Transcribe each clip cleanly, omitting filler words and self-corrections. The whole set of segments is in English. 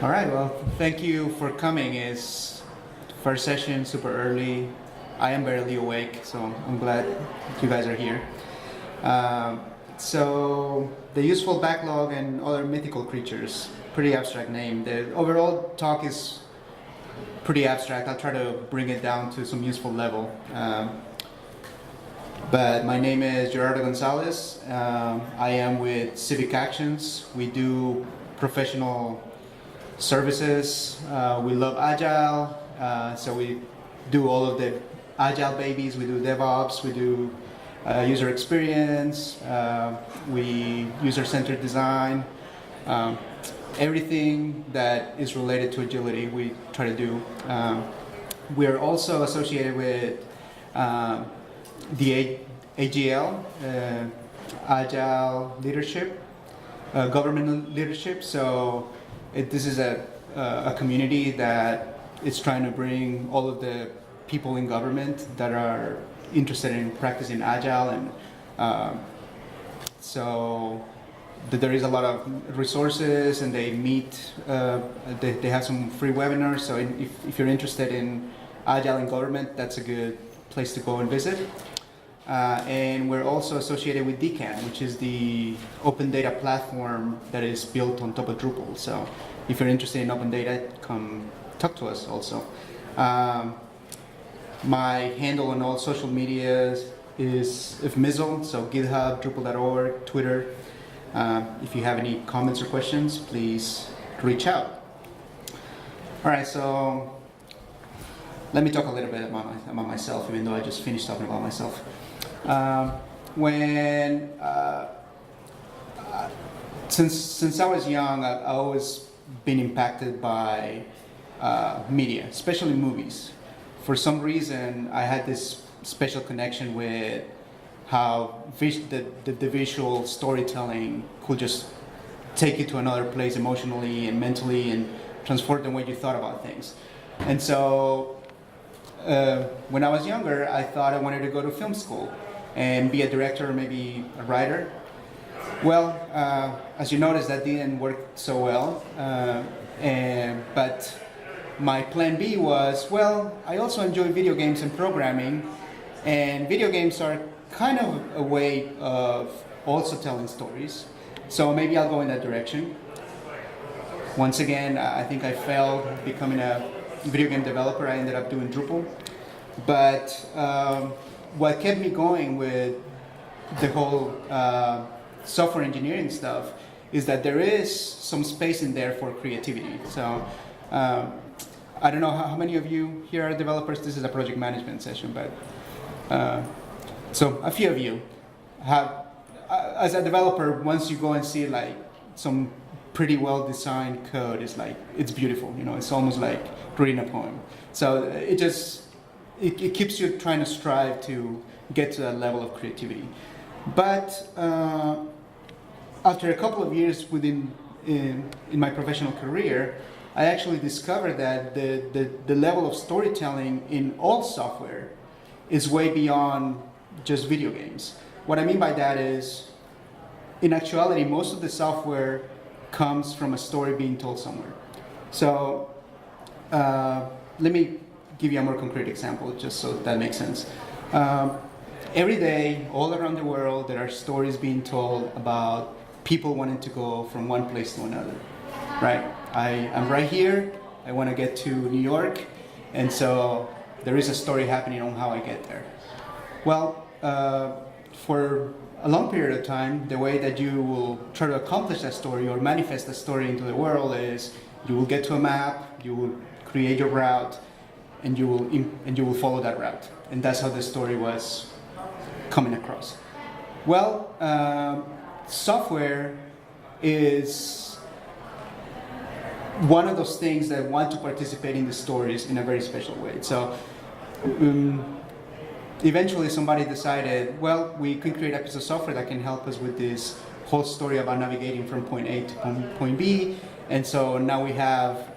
All right, well, thank you for coming. It's first session, super early. I am barely awake, so I'm glad you guys are here. So the useful backlog and other mythical creatures, pretty abstract name. The overall talk is pretty abstract. I'll try to bring it down to some useful level. But my name is Gerardo Gonzalez. I am with Civic Actions. We do professional services. We love Agile, so we do all of the Agile babies. We do DevOps, we do user experience, we user-centered design, everything that is related to agility we try to do. We're also associated with the AGL, Agile Leadership, Government Leadership. So this is a community that is trying to bring all of the people in government that are interested in practicing Agile, and so there is a lot of resources, and they meet, they have some free webinars, so if you're interested in Agile in government, that's a good place to go and visit. And we're also associated with DCAN, which is the open data platform that is built on top of Drupal. So if you're interested in open data, come talk to us also. My handle on all social medias is Mythical, so GitHub, Drupal.org, Twitter. If you have any comments or questions, please reach out. All right, so let me talk a little bit about myself, even though I just finished talking about myself. Since I was young, I've always been impacted by media, especially movies. For some reason, I had this special connection with how the visual storytelling could just take you to another place emotionally and mentally and transform the way you thought about things. And so when I was younger, I thought I wanted to go to film school and be a director or maybe a writer. Well, as you noticed, that didn't work so well. But my plan B was, well, I also enjoy video games and programming, and video games are kind of a way of also telling stories. So maybe I'll go in that direction. Once again, I think I failed becoming a video game developer. I ended up doing Drupal. But what kept me going with the whole software engineering stuff is that there is some space in there for creativity. So I don't know how many of you here are developers. This is a project management session, but so a few of you have, as a developer, once you go and see like some pretty well designed code, it's beautiful. You know, it's almost like reading a poem. So it keeps you trying to strive to get to that level of creativity. But after a couple of years in my professional career, I actually discovered that the level of storytelling in all software is way beyond just video games. What I mean by that is, in actuality, most of the software comes from a story being told somewhere. So let me give you a more concrete example, just so that makes sense. Every day, all around the world, there are stories being told about people wanting to go from one place to another, right? I'm right here, I want to get to New York, and so there is a story happening on how I get there. Well, for a long period of time, the way that you will try to accomplish that story or manifest that story into the world is you will get to a map, you will create your route, and you will follow that route. And that's how the story was coming across. Well, software is one of those things that want to participate in the stories in a very special way. So eventually somebody decided, well, we could create a piece of software that can help us with this whole story about navigating from point A to point B. And so now we have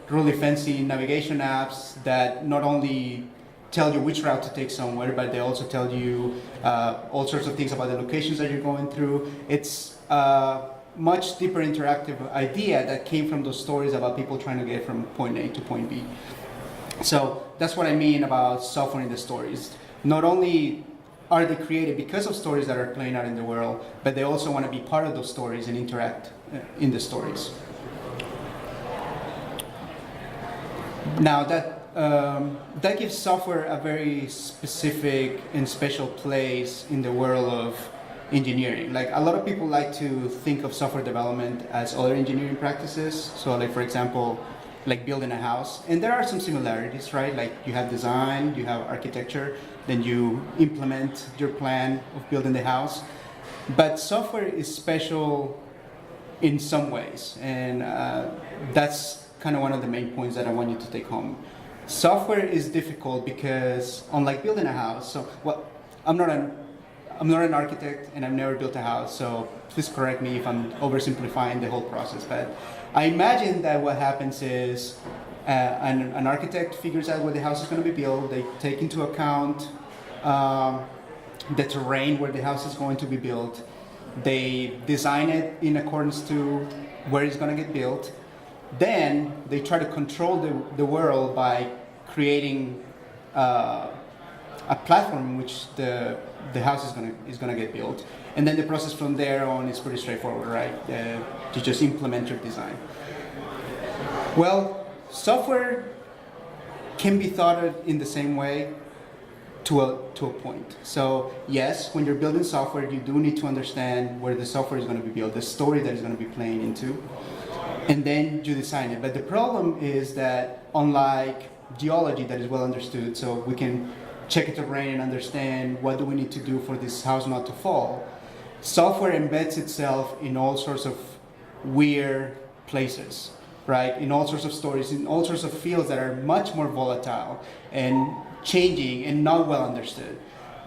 really fancy navigation apps that not only tell you which route to take somewhere, but they also tell you all sorts of things about the locations that you're going through. It's much deeper interactive idea that came from those stories about people trying to get from point A to point B. So that's what I mean about software in the stories. Not only are they created because of stories that are playing out in the world, but they also want to be part of those stories and interact in the stories. Now that gives software a very specific and special place in the world of engineering. Like, a lot of people like to think of software development as other engineering practices. So, like, for example, like building a house. And there are some similarities, right? Like, you have design, you have architecture, then you implement your plan of building the house. But software is special in some ways, and that's kind of one of the main points that I want you to take home. Software is difficult because, unlike building a house, so, well, I'm not an architect and I've never built a house, so please correct me if I'm oversimplifying the whole process. But I imagine that what happens is an architect figures out where the house is going to be built. They take into account the terrain where the house is going to be built. They design it in accordance to where it's going to get built. Then they try to control the world by creating a platform in which the house is gonna get built, and then the process from there on is pretty straightforward, right? You just implement your design. Well, software can be thought of in the same way to a point. So yes, when you're building software, you do need to understand where the software is going to be built, the story that is going to be playing into, and then you design it. But the problem is that, unlike geology that is well understood, so we can check the terrain and understand what do we need to do for this house not to fall, software embeds itself in all sorts of weird places, right? In all sorts of stories, in all sorts of fields that are much more volatile and changing and not well understood.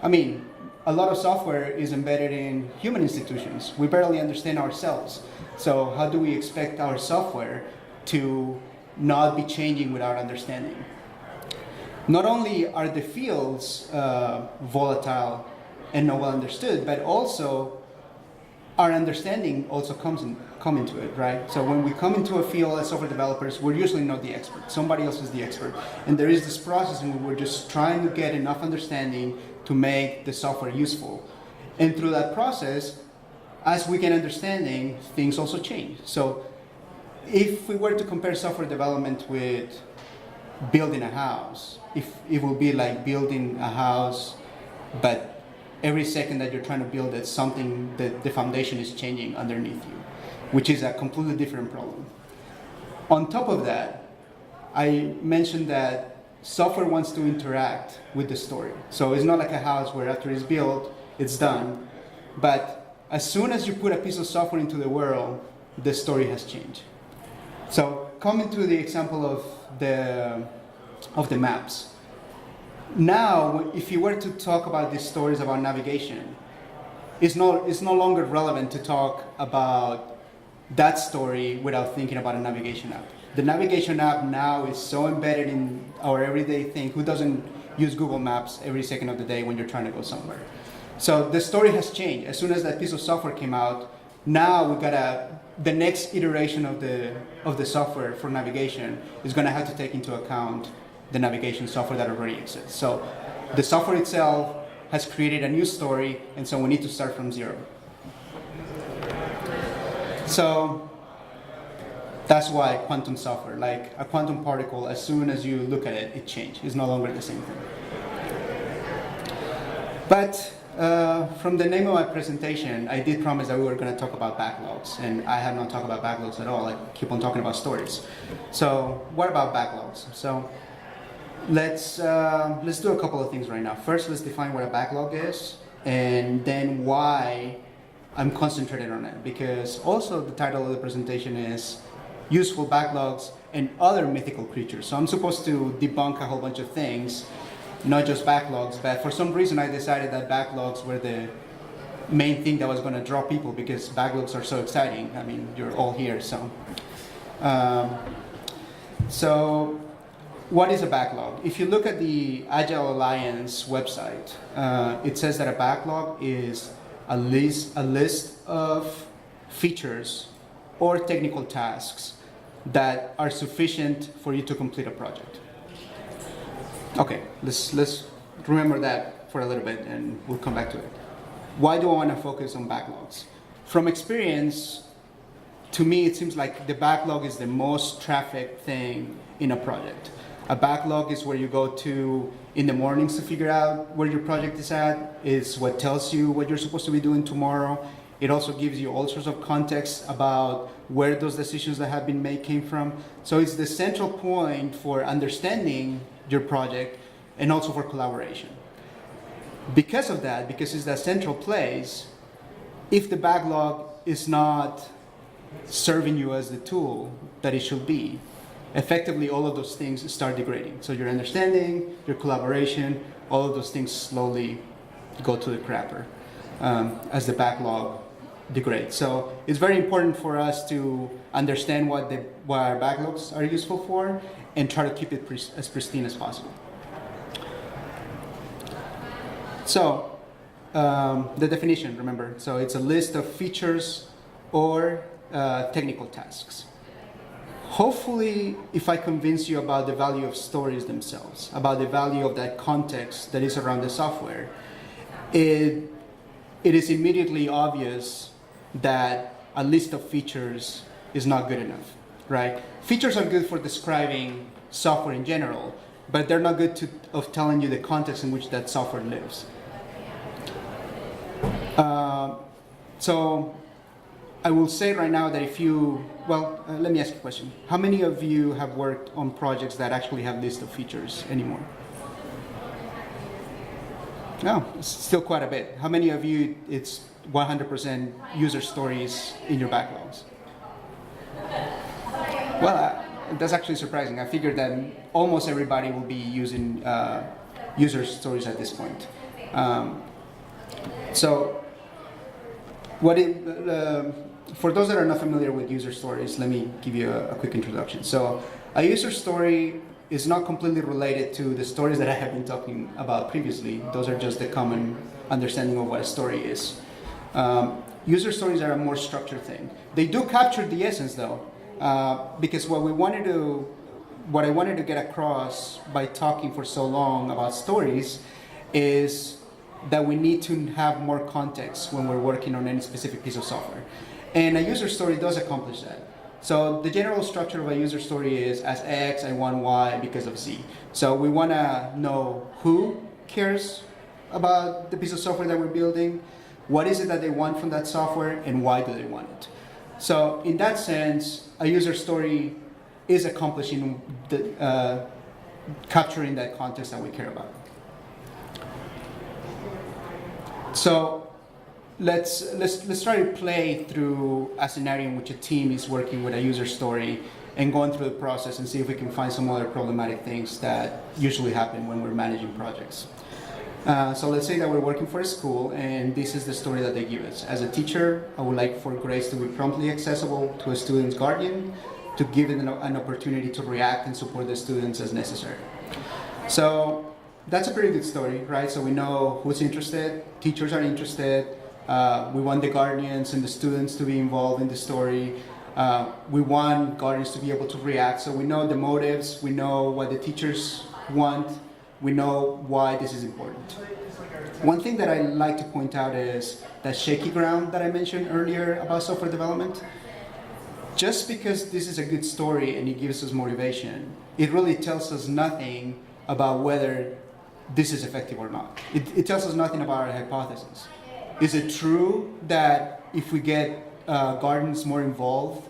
I mean, a lot of software is embedded in human institutions. We barely understand ourselves. So how do we expect our software to not be changing without understanding? Not only are the fields volatile and not well understood, but also our understanding also come into it, right? So when we come into a field as software developers, we're usually not the expert. Somebody else is the expert. And there is this process in which we're just trying to get enough understanding to make the software useful. And through that process, as we get understanding, things also change. So if we were to compare software development with building a house, if it will be like building a house, but every second that you're trying to build it, something that the foundation is changing underneath you, which is a completely different problem. On top of that, I mentioned that software wants to interact with the story. So it's not like a house where after it's built, it's done. But as soon as you put a piece of software into the world, the story has changed. So coming to the example of the maps. Now, if you were to talk about these stories about navigation, it's no longer relevant to talk about that story without thinking about a navigation app. The navigation app now is so embedded in our everyday thing. Who doesn't use Google Maps every second of the day when you're trying to go somewhere? So the story has changed. As soon as that piece of software came out, now we got the next iteration of the software for navigation is going to have to take into account the navigation software that already exists. So the software itself has created a new story, and so we need to start from zero. So that's why quantum software, like a quantum particle, as soon as you look at it, it changes. It's no longer the same thing. But from the name of my presentation, I did promise that we were going to talk about backlogs, and I have not talked about backlogs at all. I keep on talking about stories. So what about backlogs? So let's do a couple of things right now. First, let's define what a backlog is, and then why I'm concentrated on it. Because also the title of the presentation is Useful Backlogs and Other Mythical Creatures. So I'm supposed to debunk a whole bunch of things, not just backlogs, but for some reason I decided that backlogs were the main thing that was going to draw people, because backlogs are so exciting. I mean, you're all here, so. So what is a backlog? If you look at the Agile Alliance website, it says that a backlog is a list of features or technical tasks that are sufficient for you to complete a project. Okay, let's remember that for a little bit and we'll come back to it. Why do I want to focus on backlogs? From experience, to me it seems like the backlog is the most trafficked thing in a project. A backlog is where you go to in the mornings to figure out where your project is at. It's what tells you what you're supposed to be doing tomorrow. It also gives you all sorts of context about where those decisions that have been made came from. So it's the central point for understanding your project and also for collaboration. Because of that, because it's that central place, if the backlog is not serving you as the tool that it should be, effectively all of those things start degrading. So your understanding, your collaboration, all of those things slowly go to the crapper as the backlog degrades. So it's very important for us to understand what our backlogs are useful for and try to keep it as pristine as possible. So the definition, remember, so it's a list of features or technical tasks. Hopefully, if I convince you about the value of stories themselves, about the value of that context that is around the software, it is immediately obvious that a list of features is not good enough, right? Features are good for describing software in general, but they're not good of telling you the context in which that software lives. So I will say right now that let me ask you a question. How many of you have worked on projects that actually have list of features anymore? No, it's still quite a bit. How many of you, it's 100% user stories in your backlogs? Well, that's actually surprising. I figured that almost everybody will be using user stories at this point. For those that are not familiar with user stories, let me give you a quick introduction. So a user story is not completely related to the stories that I have been talking about previously. Those are just the common understanding of what a story is. User stories are a more structured thing. They do capture the essence though, because what I wanted to get across by talking for so long about stories is that we need to have more context when we're working on any specific piece of software. And a user story does accomplish that. So the general structure of a user story is, as X, I want Y because of Z. So we want to know who cares about the piece of software that we're building, what is it that they want from that software, and why do they want it. So in that sense, a user story is accomplishing capturing that context that we care about. So let's try to play through a scenario in which a team is working with a user story and going through the process and see if we can find some other problematic things that usually happen when we're managing projects. So let's say that we're working for a school and this is the story that they give us. As a teacher, I would like for grades to be promptly accessible to a student's guardian to give them an opportunity to react and support the students as necessary. So that's a pretty good story, right? So we know who's interested, teachers are interested, we want the guardians and the students to be involved in the story. We want guardians to be able to react, so we know the motives, we know what the teachers want, we know why this is important. One thing that I like to point out is that shaky ground that I mentioned earlier about software development. Just because this is a good story and it gives us motivation, it really tells us nothing about whether this is effective or not. It tells us nothing about our hypothesis. Is it true that if we get guardians more involved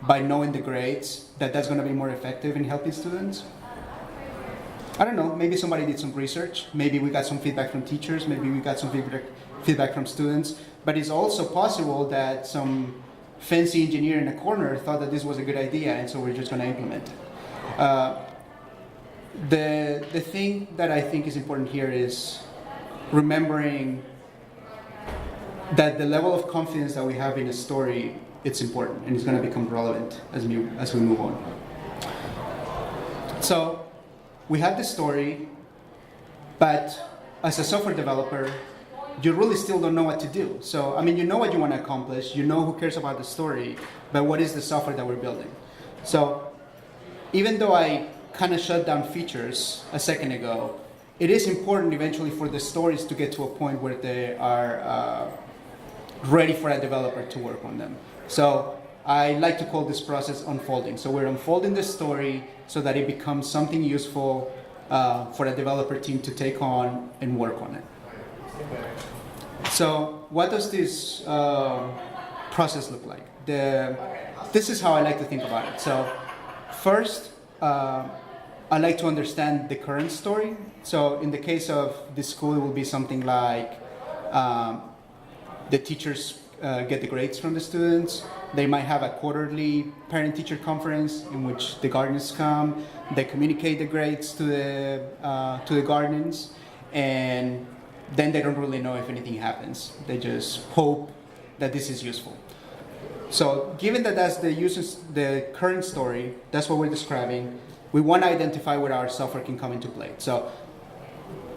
by knowing the grades, that's going to be more effective in helping students? I don't know, maybe somebody did some research, maybe we got some feedback from teachers, maybe we got some feedback from students, but it's also possible that some fancy engineer in a corner thought that this was a good idea and so we're just going to implement it. The thing that I think is important here is remembering that the level of confidence that we have in a story, it's important and it's going to become relevant as we move on. So we have the story, but as a software developer, you really still don't know what to do. So, I mean, you know what you want to accomplish, you know who cares about the story, but what is the software that we're building? So, even though I kind of shut down features a second ago, it is important eventually for the stories to get to a point where they are ready for a developer to work on them. So, I like to call this process unfolding. So we're unfolding the story so that it becomes something useful for a developer team to take on and work on it. So what does this process look like? This is how I like to think about it. So first, I like to understand the current story. So in the case of this school, it will be something like the teachers get the grades from the students. They might have a quarterly parent-teacher conference in which the guardians come. They communicate the grades to the guardians, and then they don't really know if anything happens. They just hope that this is useful. So, given that that's the current story, that's what we're describing. We want to identify where our software can come into play. So,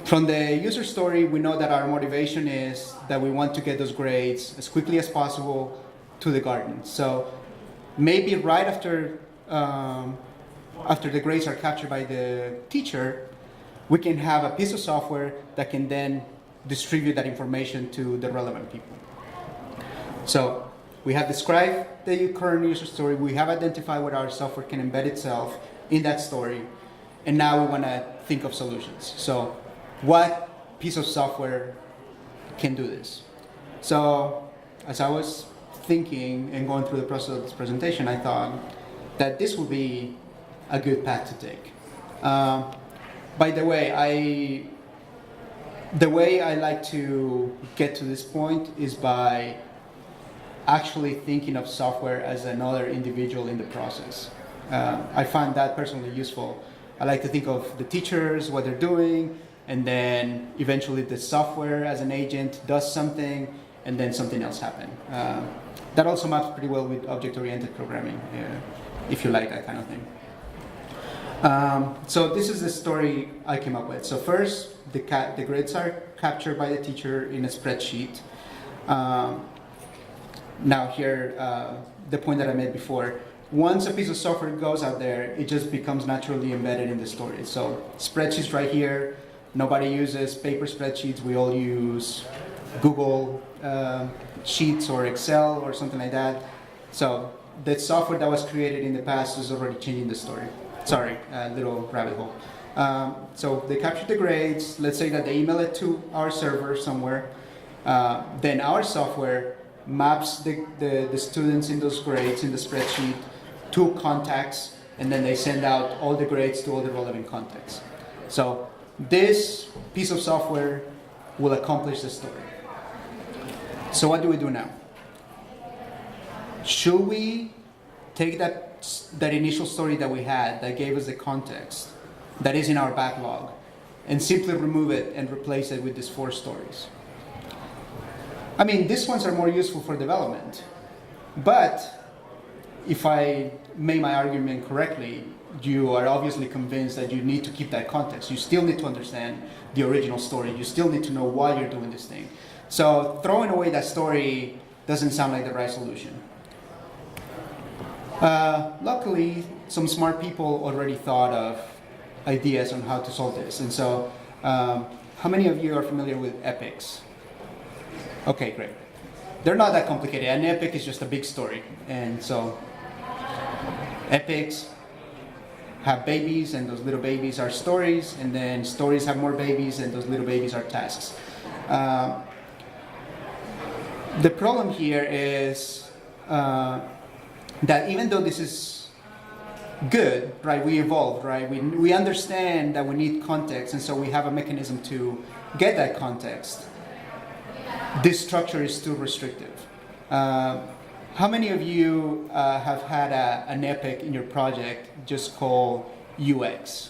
from the user story, we know that our motivation is that we want to get those grades as quickly as possible to the guardians. So maybe right after the grades are captured by the teacher, we can have a piece of software that can then distribute that information to the relevant people. So we have described the current user story. We have identified where our software can embed itself in that story. And now we want to think of solutions. So what piece of software can do this? So as I was thinking and going through the process of this presentation, I thought that this would be a good path to take. By the way, I like to get to this point is by actually thinking of software as another individual in the process. I find that personally useful. I like to think of the teachers, what they're doing, and then eventually the software as an agent does something, and then something else happens. That also maps pretty well with object-oriented programming, if you like that kind of thing. So this is the story I came up with. So first, the grades are captured by the teacher in a spreadsheet. Now here, the point that I made before, once a piece of software goes out there, it just becomes naturally embedded in the story. So spreadsheets right here, nobody uses paper spreadsheets, we all use Google Sheets or Excel or something like that. So the software that was created in the past is already changing the story. Sorry, a little rabbit hole. So they capture the grades, let's say that they email it to our server somewhere, then our software maps the students in those grades in the spreadsheet to contacts, and then they send out all the grades to all the relevant contacts. So this piece of software will accomplish the story. So what do we do now? Should we take that initial story that we had that gave us the context that is in our backlog and simply remove it and replace it with these 4 stories? I mean, these ones are more useful for development, but if I made my argument correctly, you are obviously convinced that you need to keep that context. You still need to understand the original story. You still need to know why you're doing this thing. So throwing away that story doesn't sound like the right solution. Luckily, some smart people already thought of ideas on how to solve this. And so, how many of you are familiar with epics? Okay, great. They're not that complicated. An epic is just a big story. And so, epics have babies, and those little babies are stories, and then stories have more babies, and those little babies are tasks. The problem here is that even though this is good, right, we evolved, right, we understand that we need context, and so we have a mechanism to get that context. This structure is too restrictive. How many of you have had an epic in your project just called UX?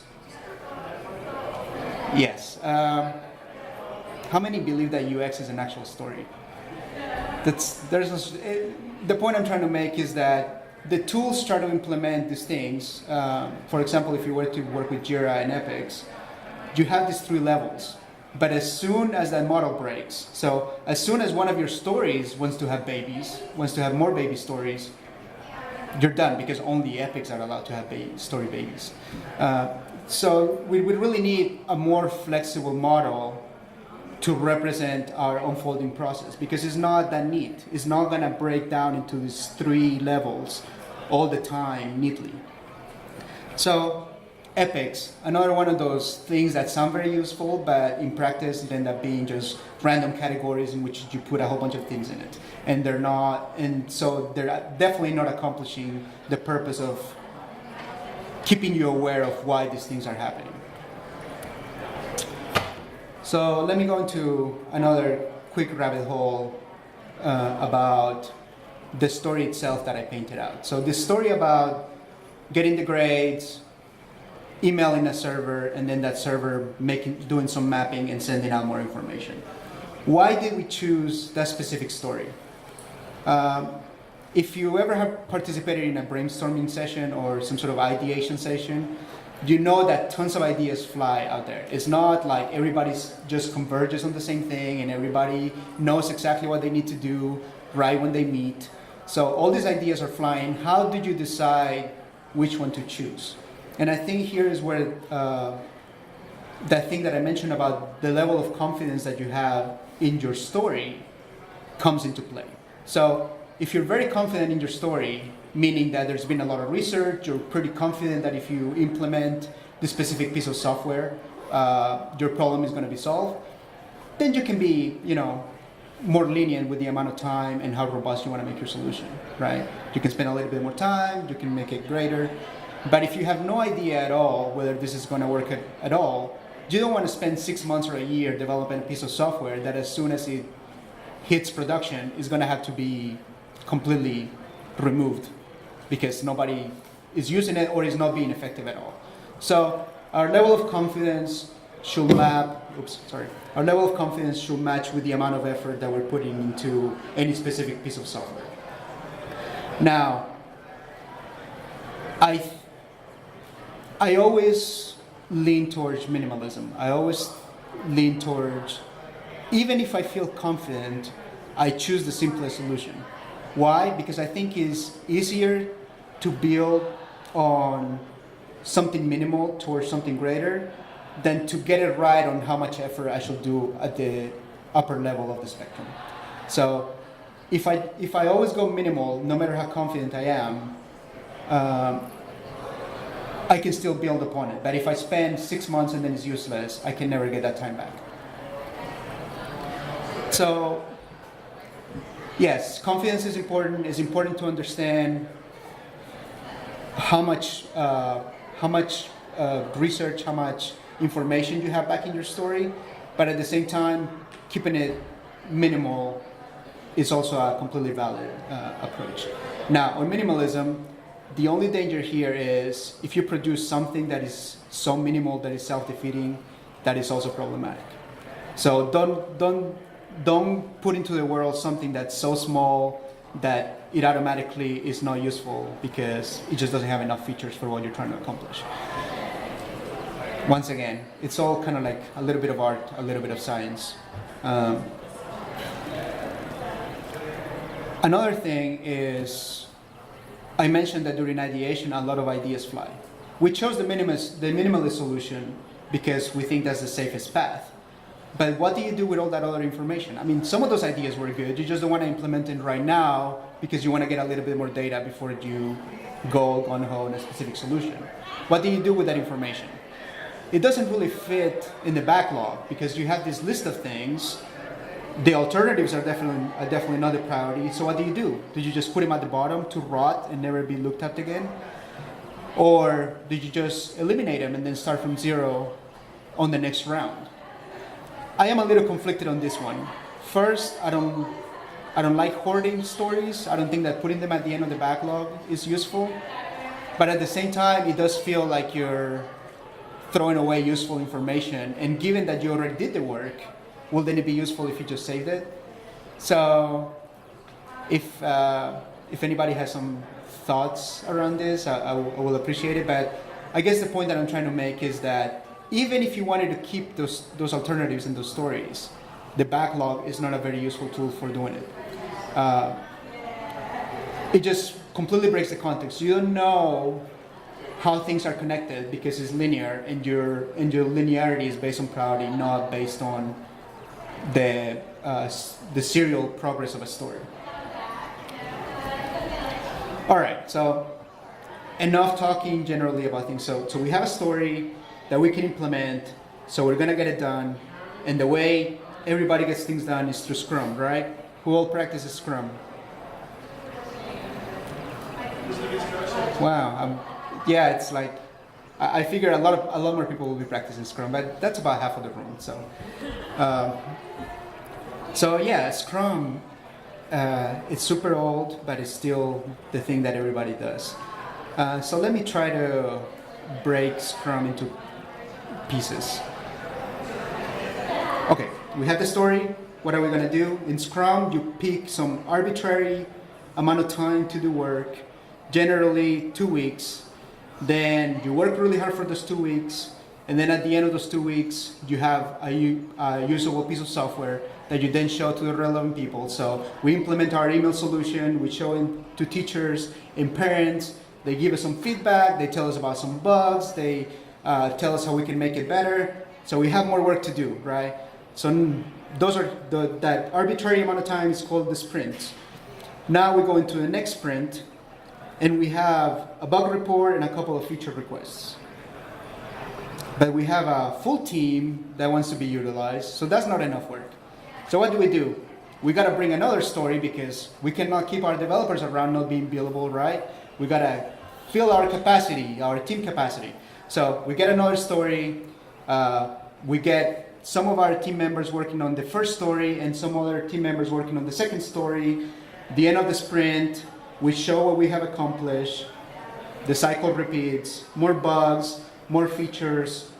Yes. How many believe that UX is an actual story? The point I'm trying to make is that the tools try to implement these things. For example, if you were to work with Jira and epics, you have these 3 levels. But as soon as that model breaks, so as soon as one of your stories wants to have babies, wants to have more baby stories, you're done, because only epics are allowed to have story babies. So we would really need a more flexible model to represent our unfolding process, because it's not that neat. It's not going to break down into these 3 levels all the time neatly. So epics, another one of those things that sound very useful, but in practice it ends up being just random categories in which you put a whole bunch of things in it. And they're not, and so they're definitely not accomplishing the purpose of keeping you aware of why these things are happening. So let me go into another quick rabbit hole about the story itself that I painted out. So this story about getting the grades, emailing a server, and then that server doing some mapping and sending out more information. Why did we choose that specific story? If you ever have participated in a brainstorming session or some sort of ideation session, you know that tons of ideas fly out there. It's not like everybody just converges on the same thing and everybody knows exactly what they need to do right when they meet. So all these ideas are flying. How did you decide which one to choose? And I think here is where that thing that I mentioned about the level of confidence that you have in your story comes into play. So if you're very confident in your story, meaning that there's been a lot of research, you're pretty confident that if you implement this specific piece of software, your problem is going to be solved, then you can be, more lenient with the amount of time and how robust you want to make your solution, right? You can spend a little bit more time, you can make it greater. But if you have no idea at all whether this is going to work at all, you don't want to spend 6 months or a year developing a piece of software that as soon as it hits production is going to have to be completely removed because nobody is using it or is not being effective at all. So our level of confidence should our level of confidence should match with the amount of effort that we're putting into any specific piece of software. Now, I always lean towards minimalism. I always lean towards, even if I feel confident, I choose the simplest solution. Why? Because I think it's easier to build on something minimal towards something greater than to get it right on how much effort I should do at the upper level of the spectrum. So if I always go minimal, no matter how confident I am, I can still build upon it. But if I spend 6 months and then it's useless, I can never get that time back. So yes, confidence is important. It's important to understand how much research, how much information you have back in your story, but at the same time, keeping it minimal is also a completely valid approach. Now, on minimalism, the only danger here is if you produce something that is so minimal that is self-defeating, that is also problematic. So don't put into the world something that's so small that it automatically is not useful because it just doesn't have enough features for what you're trying to accomplish. Once again, it's all kind of like a little bit of art, a little bit of science. Another thing is, I mentioned that during ideation, a lot of ideas fly. We chose the minimalist solution because we think that's the safest path. But what do you do with all that other information? I mean, some of those ideas were good. You just don't want to implement it right now because you want to get a little bit more data before you go gung-ho in a specific solution. What do you do with that information? It doesn't really fit in the backlog because you have this list of things. The alternatives are definitely not a priority. So what do? Do you just put them at the bottom to rot and never be looked at again? Or do you just eliminate them and then start from zero on the next round? I am a little conflicted on this one. First, I don't like hoarding stories. I don't think that putting them at the end of the backlog is useful. But at the same time, it does feel like you're throwing away useful information. And given that you already did the work, will then it be useful if you just saved it? So if anybody has some thoughts around this, I will appreciate it. But I guess the point that I'm trying to make is that even if you wanted to keep those alternatives and those stories, the backlog is not a very useful tool for doing it. It just completely breaks the context. You don't know how things are connected because it's linear, and your linearity is based on priority, not based on the serial progress of a story. All right, so enough talking generally about things. So we have a story that we can implement, so we're gonna get it done, and the way everybody gets things done is through Scrum, right? Who all practices Scrum? Wow, yeah, it's like, I figure a lot more people will be practicing Scrum, but that's about half of the room, so. So yeah, Scrum, it's super old, but it's still the thing that everybody does. So let me try to break Scrum into pieces. Okay, we have the story. What are we gonna do? In Scrum, you pick some arbitrary amount of time to do work, generally 2 weeks. Then you work really hard for those 2 weeks, and then at the end of those 2 weeks, you have a usable piece of software that you then show to the relevant people. So we implement our email solution, we show it to teachers and parents. They give us some feedback, they tell us about some bugs, they tell us how we can make it better. So we have more work to do, right? So those are that arbitrary amount of time is called the sprint. Now we go into the next sprint, and we have a bug report and a couple of feature requests. But we have a full team that wants to be utilized, so that's not enough work. So what do? We gotta bring another story because we cannot keep our developers around not being billable, right? We gotta fill our capacity, our team capacity. So we get another story, we get some of our team members working on the first story and some other team members working on the second story. The end of the sprint, we show what we have accomplished. The cycle repeats, more bugs, more features.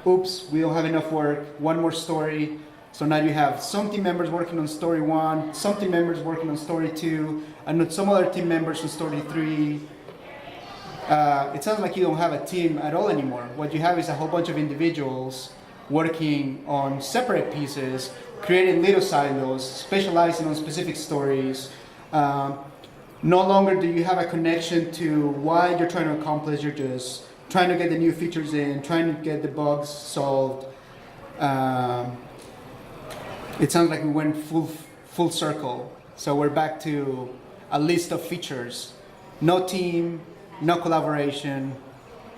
Oops, we don't have enough work, one more story. So now you have some team members working on story 1, some team members working on story 2, and some other team members on story 3. It sounds like you don't have a team at all anymore. What you have is a whole bunch of individuals working on separate pieces, creating little silos, specializing on specific stories. No longer do you have a connection to what you're trying to accomplish. You're just trying to get the new features in, trying to get the bugs solved. It sounds like we went full circle. So we're back to a list of features. No team, no collaboration,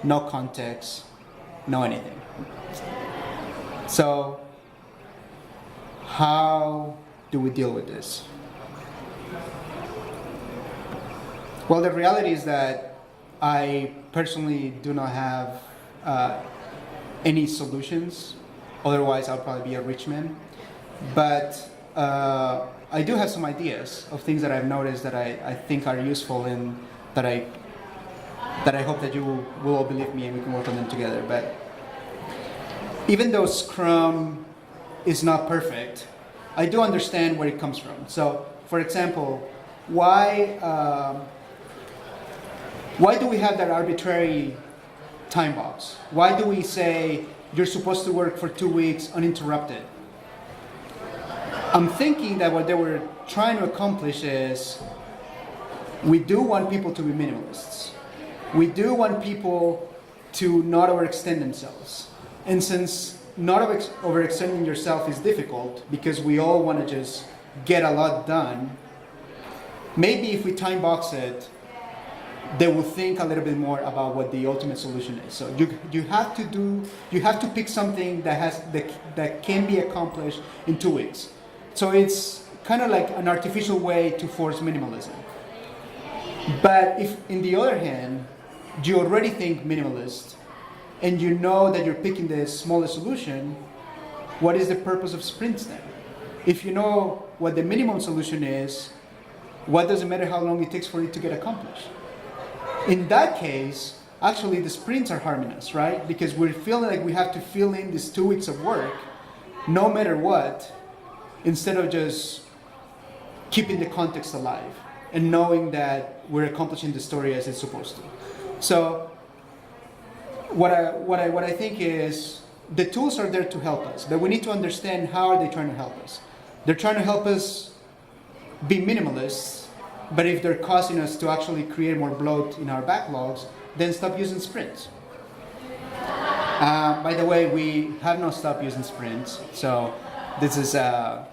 no context, no anything. So how do we deal with this? Well, the reality is that I personally do not have any solutions. Otherwise, I'll probably be a rich man. But I do have some ideas of things that I've noticed that I think are useful and that I hope that you will all believe me and we can work on them together. But even though Scrum is not perfect, I do understand where it comes from. So, for example, why do we have that arbitrary time box? Why do we say you're supposed to work for 2 weeks uninterrupted? I'm thinking that what they were trying to accomplish is we do want people to be minimalists. We do want people to not overextend themselves. And since not overextending yourself is difficult because we all want to just get a lot done, maybe if we time box it, they will think a little bit more about what the ultimate solution is. So you have to pick something that can be accomplished in 2 weeks. So it's kind of like an artificial way to force minimalism. But if, in the other hand, you already think minimalist, and you know that you're picking the smallest solution, what is the purpose of sprints then? If you know what the minimum solution is, what does it matter how long it takes for it to get accomplished? In that case, actually the sprints are harming us, right? Because we're feeling like we have to fill in these 2 weeks of work, no matter what, instead of just keeping the context alive and knowing that we're accomplishing the story as it's supposed to. So what I think is the tools are there to help us, but we need to understand how are they trying to help us. They're trying to help us be minimalists, but if they're causing us to actually create more bloat in our backlogs, then stop using sprints. By the way, we have not stopped using sprints, so this is an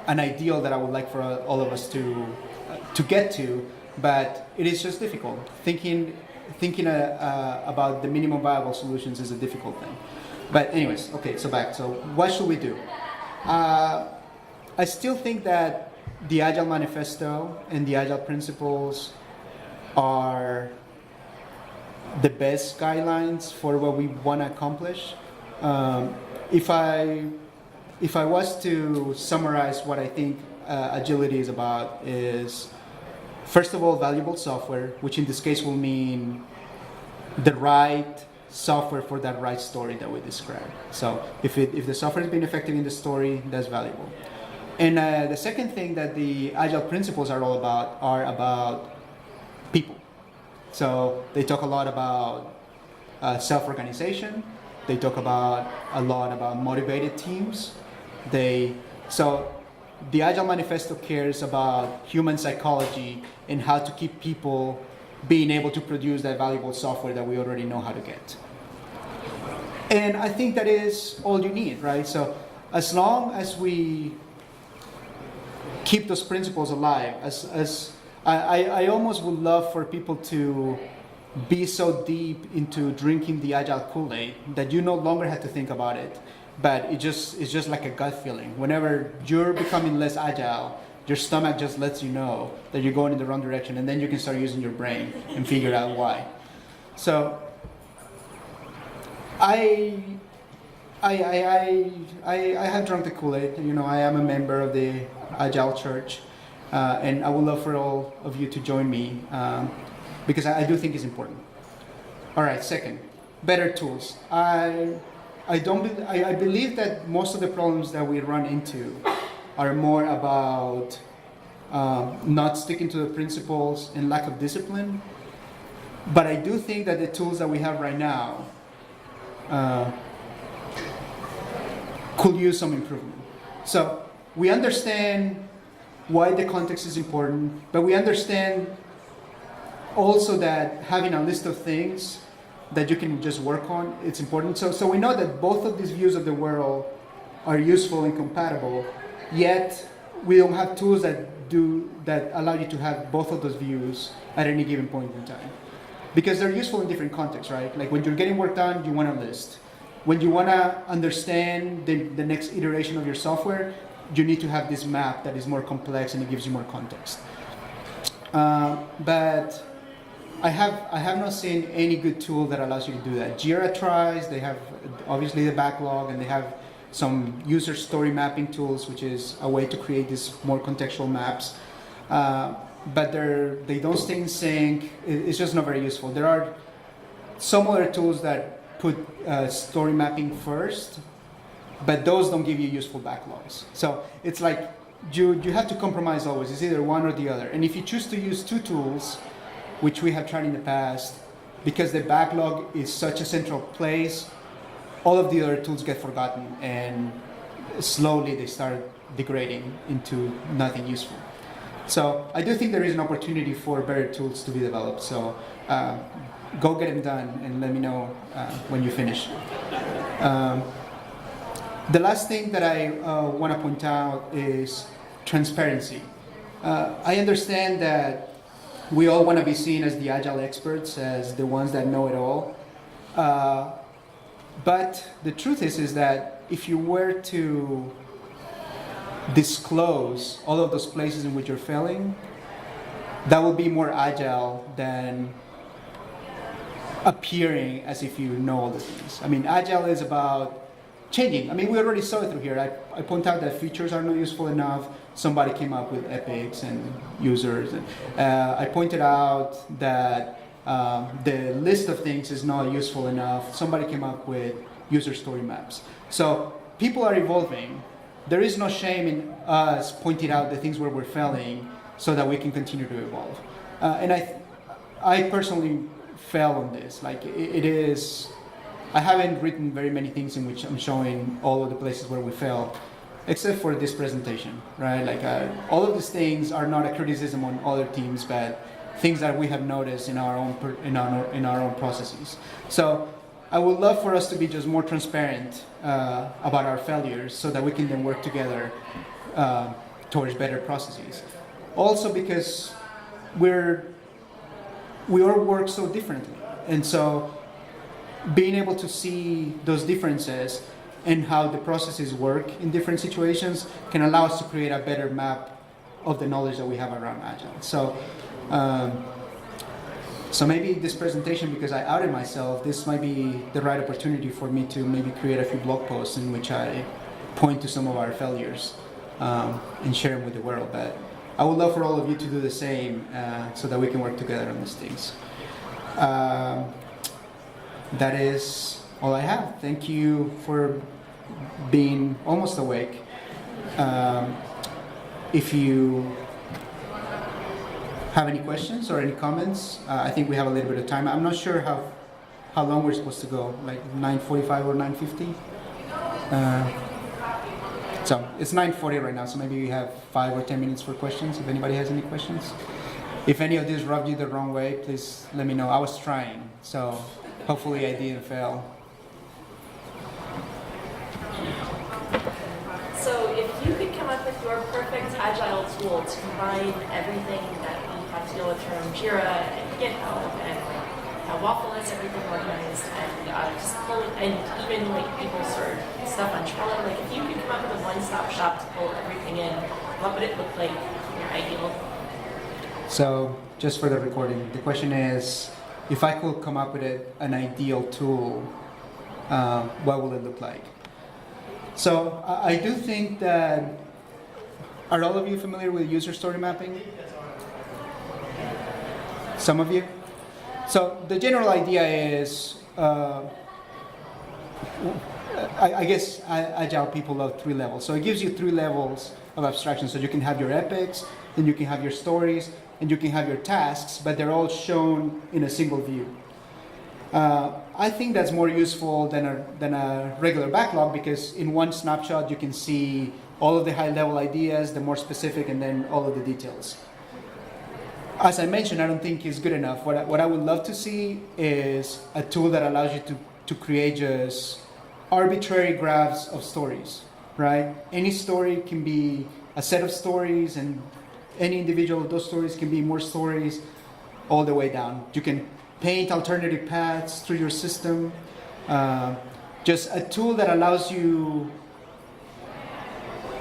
ideal that I would like for all of us to get to, but it is just difficult. Thinking about the minimum viable solutions is a difficult thing. But anyways, okay, so back. So what should we do? I still think that the Agile Manifesto and the Agile principles are the best guidelines for what we want to accomplish. If I was to summarize what I think agility is about, is first of all valuable software, which in this case will mean the right software for that right story that we described. So if the software has been effective in the story, that's valuable. And the second thing that the Agile principles are all about are about people. So they talk a lot about self-organization. They talk a lot about motivated teams. So the Agile Manifesto cares about human psychology and how to keep people being able to produce that valuable software that we already know how to get. And I think that is all you need, right? So as long as we keep those principles alive, I almost would love for people to be so deep into drinking the Agile Kool-Aid that you no longer have to think about it, but it's just like a gut feeling. Whenever you're becoming less agile, your stomach just lets you know that you're going in the wrong direction, and then you can start using your brain and figure out why. So I have drunk the Kool-Aid. You know, I am a member of the Agile Church, and I would love for all of you to join me because I do think it's important. All right, second, better tools. I believe that most of the problems that we run into are more about not sticking to the principles and lack of discipline. But I do think that the tools that we have right now could use some improvement. So we understand why the context is important, but we understand also that having a list of things that you can just work on, it's important. So we know that both of these views of the world are useful and compatible, yet we don't have tools that allow you to have both of those views at any given point in time. Because they're useful in different contexts, right? Like when you're getting work done, you want a list. When you want to understand the next iteration of your software, you need to have this map that is more complex and it gives you more context. But I have not seen any good tool that allows you to do that. Jira tries. They have obviously the backlog, and they have some user story mapping tools, which is a way to create these more contextual maps. But they don't stay in sync. It's just not very useful. There are some other tools that put story mapping first, but those don't give you useful backlogs. So it's like you have to compromise always. It's either one or the other. And if you choose to use two tools, which we have tried in the past, because the backlog is such a central place, all of the other tools get forgotten, and slowly they start degrading into nothing useful. So I do think there is an opportunity for better tools to be developed. So go get them done and let me know when you finish. The last thing that I want to point out is transparency. I understand that we all want to be seen as the Agile experts, as the ones that know it all. But the truth is that if you were to disclose all of those places in which you're failing, that would be more agile than appearing as if you know all the things. I mean, Agile is about changing. I mean, we already saw it through here. I point out that features are not useful enough. Somebody came up with epics and users. I pointed out that the list of things is not useful enough. Somebody came up with user story maps. So people are evolving. There is no shame in us pointing out the things where we're failing so that we can continue to evolve. And I personally fail on this. Like it is I haven't written very many things in which I'm showing all of the places where we fail, except for this presentation, right? Like all of these things are not a criticism on other teams, but things that we have noticed in our own processes. So I would love for us to be just more transparent about our failures, so that we can then work together towards better processes. Also, because we all work so differently, and so being able to see those differences and how the processes work in different situations can allow us to create a better map of the knowledge that we have around Agile. So maybe this presentation, because I outed myself, this might be the right opportunity for me to maybe create a few blog posts in which I point to some of our failures and share them with the world. But I would love for all of you to do the same so that we can work together on these things. That is all I have. Thank you for being almost awake. If you have any questions or any comments, I think we have a little bit of time. I'm not sure how long we're supposed to go, like 9:45 or 9:50. So it's 9:40 right now, so maybe we have 5 or 10 minutes for questions, if anybody has any questions. If any of this rubbed you the wrong way, please let me know. I was trying, so hopefully I didn't fail. So if you could come up with your perfect Agile tool to combine everything that we have to deal with from Jira and GitHub and Waffle has everything organized and just pull it, and even like people sort of stuff on Trello, like if you could come up with a one-stop shop to pull everything in, what would it look like in your ideal? So just for the recording, the question is, if I could come up with an ideal tool, what will it look like? So I do think that, are all of you familiar with user story mapping? Some of you? So the general idea is, I guess Agile people love 3 levels. So it gives you 3 levels of abstraction. So you can have your epics, then you can have your stories, and you can have your tasks, but they're all shown in a single view. I think that's more useful than a regular backlog, because in one snapshot you can see all of the high-level ideas, the more specific, and then all of the details. As I mentioned, I don't think it's good enough. What I would love to see is a tool that allows you to create just arbitrary graphs of stories, right? Any story can be a set of stories, and any individual of those stories can be more stories all the way down. You can paint alternative paths through your system. Just a tool that allows you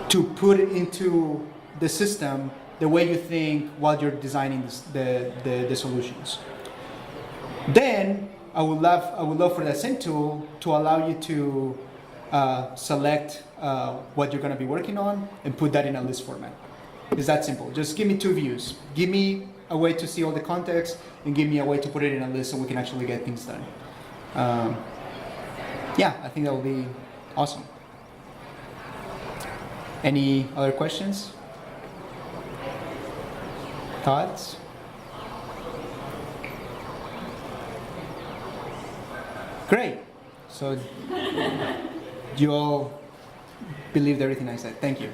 to put into the system the way you think while you're designing the solutions. Then I would love for that same tool to allow you to select what you're going to be working on and put that in a list format. It's that simple. Just give me 2 views. Give me a way to see all the context, and give me a way to put it in a list so we can actually get things done. Yeah, I think that would be awesome. Any other questions? Thoughts? Great. So you all believed everything I said. Thank you.